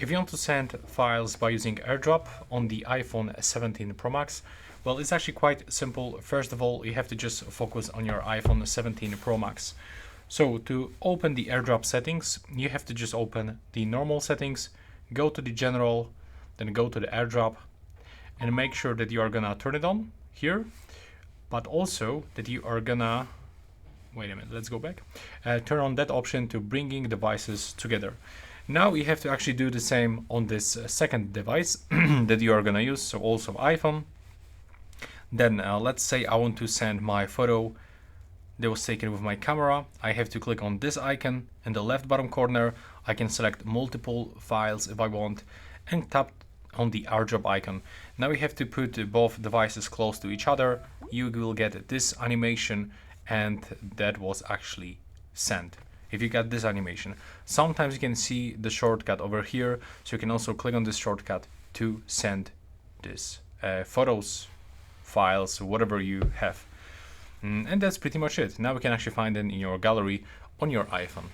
If you want to send files by using AirDrop on the iPhone 17 Pro Max, well, it's actually quite simple. First of all, you have to just focus on your iPhone 17 Pro Max. So to open the AirDrop settings, you have to just open the normal settings, go to the general, then go to the AirDrop, and make sure that you are gonna turn it on here, but also that you are gonna, wait a minute, let's go back, turn on that option to bringing devices together. Now you have to actually do the same on this second device that you are gonna use, so also iPhone. Then let's say I want to send my photo that was taken with my camera. I have to click on this icon in the left bottom corner. I can select multiple files if I want and tap on the AirDrop icon. Now we have to put both devices close to each other. You will get this animation, and that was actually sent. If you get this animation, sometimes you can see the shortcut over here, so you can also click on this shortcut to send this photos, files, whatever you have. And that's pretty much it. Now we can actually find it in your gallery on your iPhone.